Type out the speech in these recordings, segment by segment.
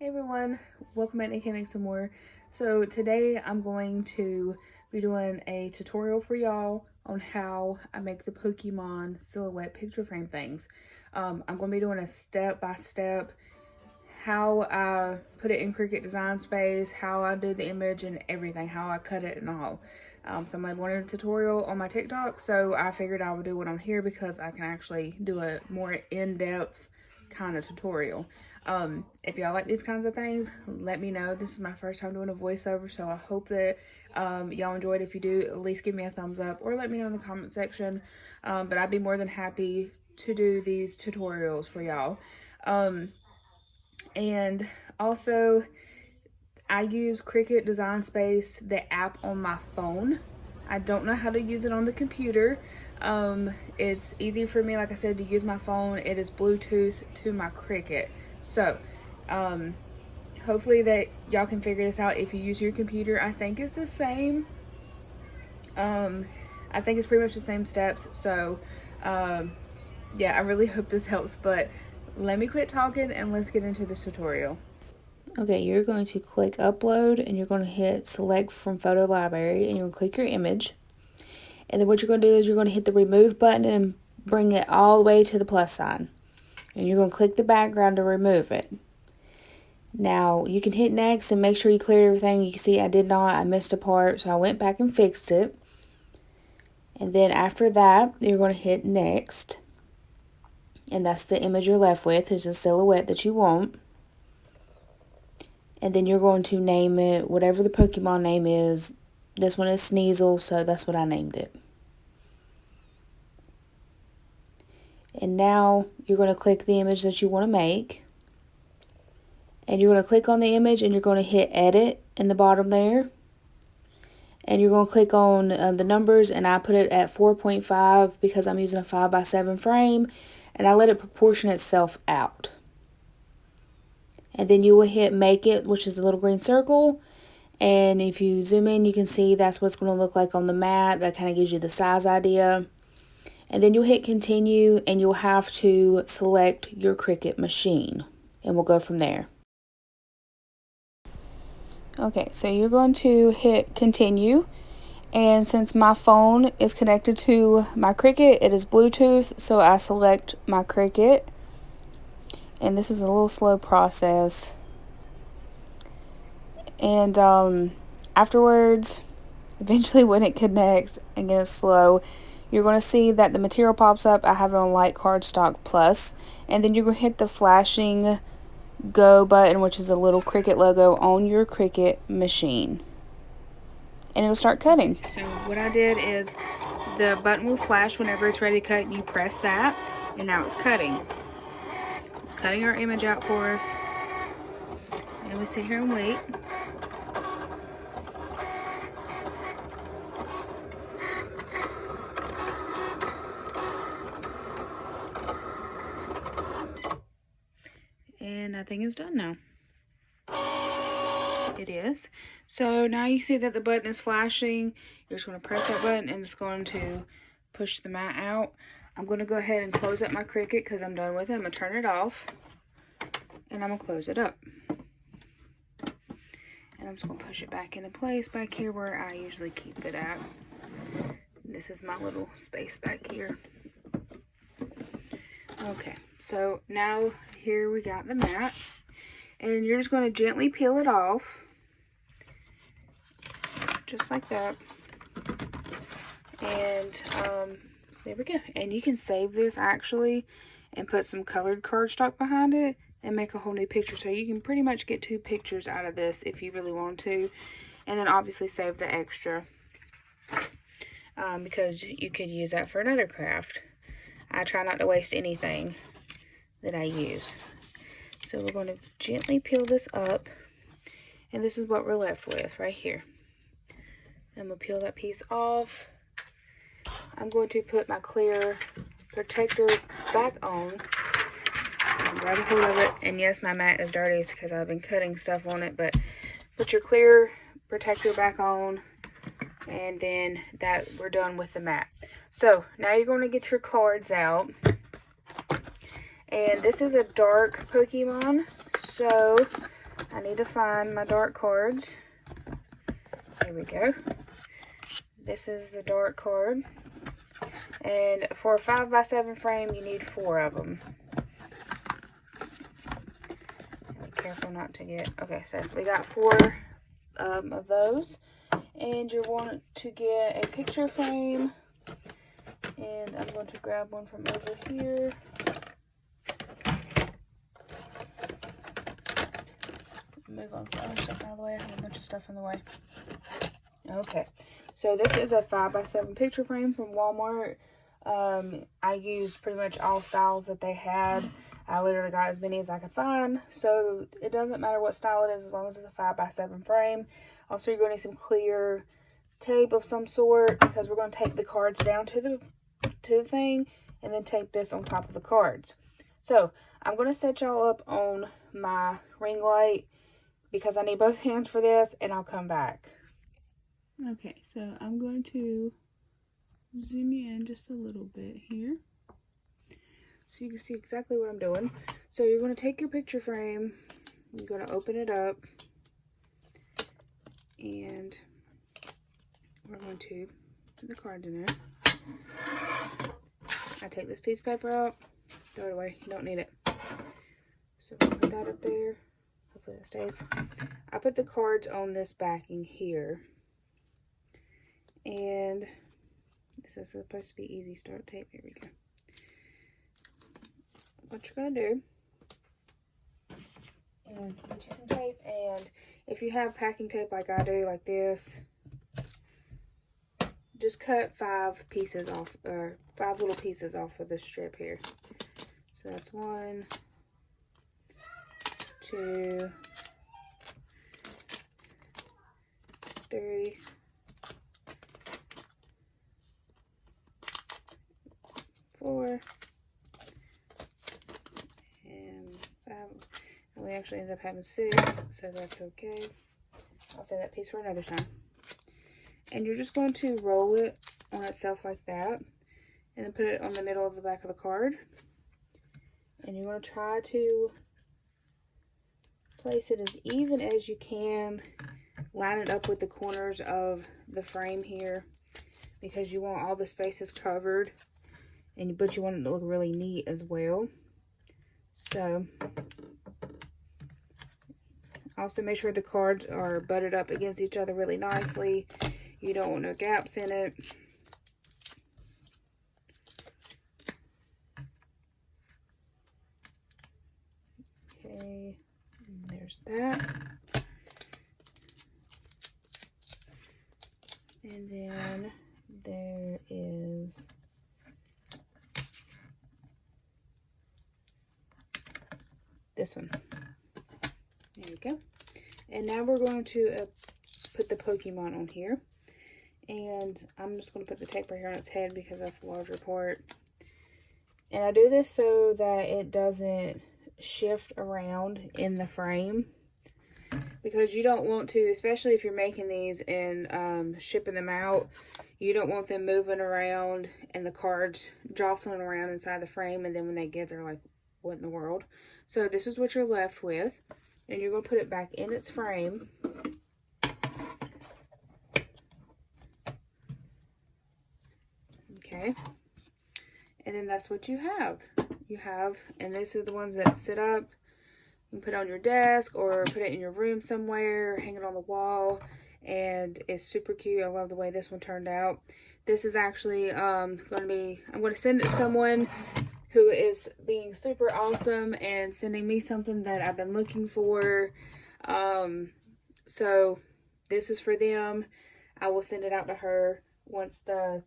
Hey everyone, welcome back to AK Make Some More. So today I'm going to be doing a tutorial for y'all on how I make the Pokemon silhouette picture frame things. I'm going to be doing a step-by-step how I put it in Cricut Design Space, how I do the image and everything, how I cut it and all. Somebody wanted a tutorial on my TikTok, so I figured I would do it on here because I can actually do a more in-depth kind of tutorial. If y'all like these kinds of things, let me know. This is my first time doing a voiceover, so I hope that y'all enjoyed. If you do, at least give me a thumbs up or let me know in the comment section. But I'd be more than happy to do these tutorials for y'all. And also, I use Cricut Design Space, the app, on my phone. I don't know how to use it on the computer. It's easy for me, like I said, to use my phone. It is Bluetooth to my Cricut. So, hopefully that y'all can figure this out. If you use your computer, I think it's the same. I think it's pretty much the same steps. So, yeah, I really hope this helps. But let me quit talking and let's get into this tutorial. Okay, you're going to click upload and you're going to hit select from photo library and you're going to click your image. And then what you're going to do is you're going to hit the remove button and bring it all the way to the plus sign. And you're going to click the background to remove it. Now, you can hit next and make sure you clear everything. You can see I did not. I missed a part, so I went back and fixed it. And then after that, you're going to hit next. And that's the image you're left with. There's a silhouette that you want. And then you're going to name it whatever the Pokemon name is. This one is Sneasel, so that's what I named it. And now you're going to click the image that you want to make. And you're going to click on the image and you're going to hit edit in the bottom there. And you're going to click on the numbers, and I put it at 4.5 because I'm using a 5x7 frame. And I let it proportion itself out. And then you will hit make it, which is the little green circle. And if you zoom in, you can see that's what it's going to look like on the mat. That kind of gives you the size idea. And then you'll hit continue and you'll have to select your Cricut machine. And we'll go from there. Okay, so you're going to hit continue. And since my phone is connected to my Cricut, it is Bluetooth. So I select my Cricut. And this is a little slow process. And afterwards, eventually when it connects, again it's slow, you're going to see that the material pops up. I have it on light cardstock plus. And then you're going to hit the flashing go button, which is a little Cricut logo on your Cricut machine. And it'll start cutting. So what I did is the button will flash whenever it's ready to cut. And you press that, and now it's cutting. It's cutting our image out for us. And we sit here and wait. And I think it's done now. It is. So now you see that the button is flashing. You're just going to press that button and it's going to push the mat out. I'm going to go ahead and close up my Cricut because I'm done with it. I'm going to turn it off. And I'm going to close it up. And I'm just going to push it back into place back here where I usually keep it at. This is my little space back here. Okay, so now here we got the mat. And you're just going to gently peel it off. Just like that. And there we go. And you can save this actually and put some colored cardstock behind it and make a whole new picture. So you can pretty much get 2 pictures out of this if you really want to. And then obviously save the extra because you could use that for another craft. I try not to waste anything that I use. So we're going to gently peel this up. And this is what we're left with right here. I'm going to peel that piece off. I'm going to put my clear protector back on. Grab a hold of it. And yes, my mat is dirty because I've been cutting stuff on it. But put your clear protector back on. And then that we're done with the mat. So now you're going to get your cards out. And this is a dark Pokemon. So I need to find my dark cards. Here we go. This is the dark card. And for a 5x7 frame, you need 4 of them. Be careful not to get... Okay, so we got 4 of those. And you want to get a picture frame. And I'm going to grab one from over here. Move on some stuff out of the way. I have a bunch of stuff in the way. Okay, so this is a 5x7 picture frame from Walmart. I used pretty much all styles that they had. I literally got as many as I could find. So it doesn't matter what style it is as long as it's a 5x7 frame. Also, you're going to need some clear tape of some sort because we're going to tape the cards down to the thing and then tape this on top of the cards. So I'm going to set y'all up on my ring light because I need both hands for this, and I'll come back. Okay, so I'm going to zoom you in just a little bit here so you can see exactly what I'm doing. So you're going to take your picture frame, you're going to open it up, and we're going to put the cards in there. I take this piece of paper out, throw it away, you don't need it. So we'll put that up there. Hopefully that stays. I put the cards on this backing here. And this is supposed to be easy start tape. Here we go. What you're going to do is put you some tape, and if you have packing tape like I do, like this, just cut 5 pieces off, or 5 little pieces off of this strip here. So that's 1, 2, 3, 4, and 5. And we actually ended up having 6, so that's okay. I'll save that piece for another time. And you're just going to roll it on itself like that, and then put it on the middle of the back of the card. And you're going to try to place it as even as you can. Line it up with the corners of the frame here because you want all the spaces covered, but you want it to look really neat as well. So also make sure the cards are butted up against each other really nicely. You don't want no gaps in it. Okay, and there's that. And then there is this one. There we go. And now we're going to put the Pokemon on here. And I'm just going to put the tape right here on its head because that's the larger part. And I do this so that it doesn't shift around in the frame. Because you don't want to, especially if you're making these and shipping them out, you don't want them moving around and the cards jostling around inside the frame, and then when they get there, like, what in the world? So this is what you're left with, and you're going to put it back in its frame. Okay, and then that's what you have. And these are the ones that sit up. You can put it on your desk or put it in your room somewhere, or hang it on the wall, and it's super cute. I love the way this one turned out. This is actually I'm going to send it to someone who is being super awesome and sending me something that I've been looking for. So this is for them. I will send it out to her once the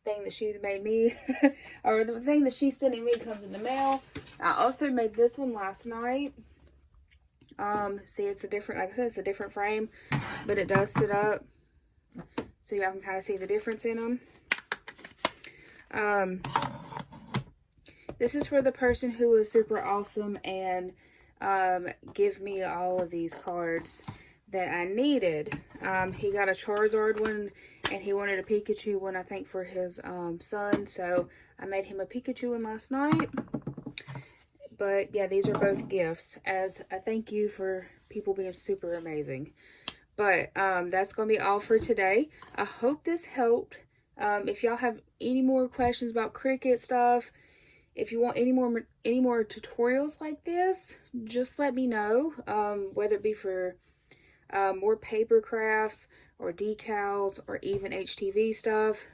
thing that she's made me or the thing that she's sending me comes in the mail. I also made this one last night. See, it's a different, like I said, it's a different frame, but it does sit up, so y'all can kind of see the difference in them. This is for the person who was super awesome and give me all of these cards that I needed. He got a Charizard one, and he wanted a Pikachu one, I think, for his son, so I made him a Pikachu one last night. But yeah, these are both gifts as a thank you for people being super amazing. But that's going to be all for today. I hope this helped. If y'all have any more questions about Cricut stuff, if you want any more tutorials like this, just let me know. Whether it be for more paper crafts or decals or even HTV stuff,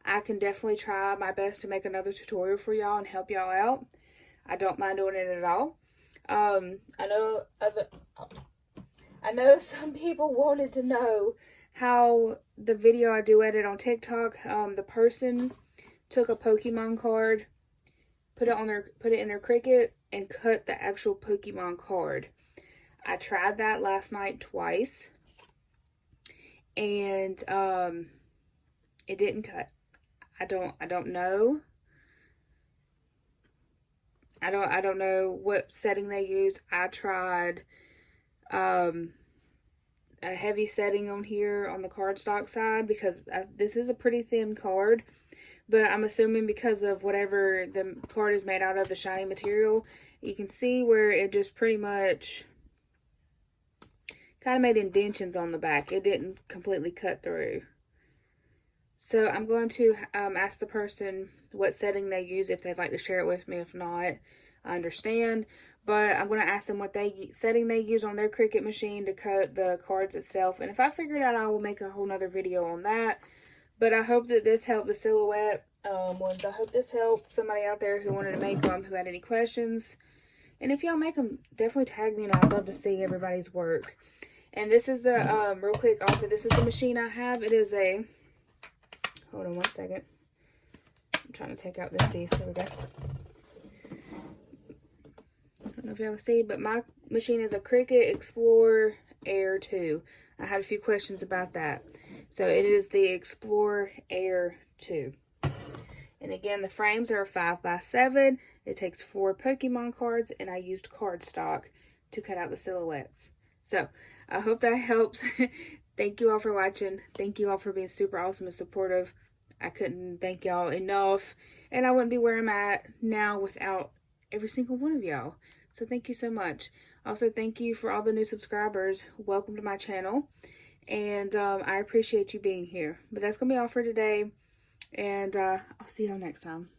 I can definitely try my best to make another tutorial for y'all and help y'all out. I don't mind doing it at all. I know some people wanted to know how the video I do edit on TikTok, the person took a Pokemon card, put it in their Cricut, and cut the actual Pokemon card. I tried that last night twice, and it didn't cut. I don't know. I don't know what setting they use. I tried a heavy setting on here on the cardstock side because this is a pretty thin card, but I'm assuming because of whatever the card is made out of, the shiny material, you can see where it just pretty much kind of made indentions on the back. It didn't completely cut through. So I'm going to ask the person what setting they use if they'd like to share it with me. If not, I understand. But I'm going to ask them what setting they use on their Cricut machine to cut the cards itself. And if I figure it out, I will make a whole nother video on that. But I hope that this helped the silhouette ones. I hope this helped somebody out there who wanted to make them, who had any questions. And if y'all make them, definitely tag me, and I'd love to see everybody's work. And this is the, real quick, also, this is the machine I have. It is a, hold on one second. I'm trying to take out this piece. There we go. I don't know if y'all can see, but my machine is a Cricut Explorer Air 2. I had a few questions about that. So it is the Explorer Air 2. And again, the frames are 5x7. It takes 4 Pokemon cards, and I used cardstock to cut out the silhouettes. So I hope that helps. Thank you all for watching. Thank you all for being super awesome and supportive. I couldn't thank y'all enough. And I wouldn't be where I'm at now without every single one of y'all. So thank you so much. Also, thank you for all the new subscribers. Welcome to my channel. And I appreciate you being here. But that's going to be all for today. And I'll see y'all next time.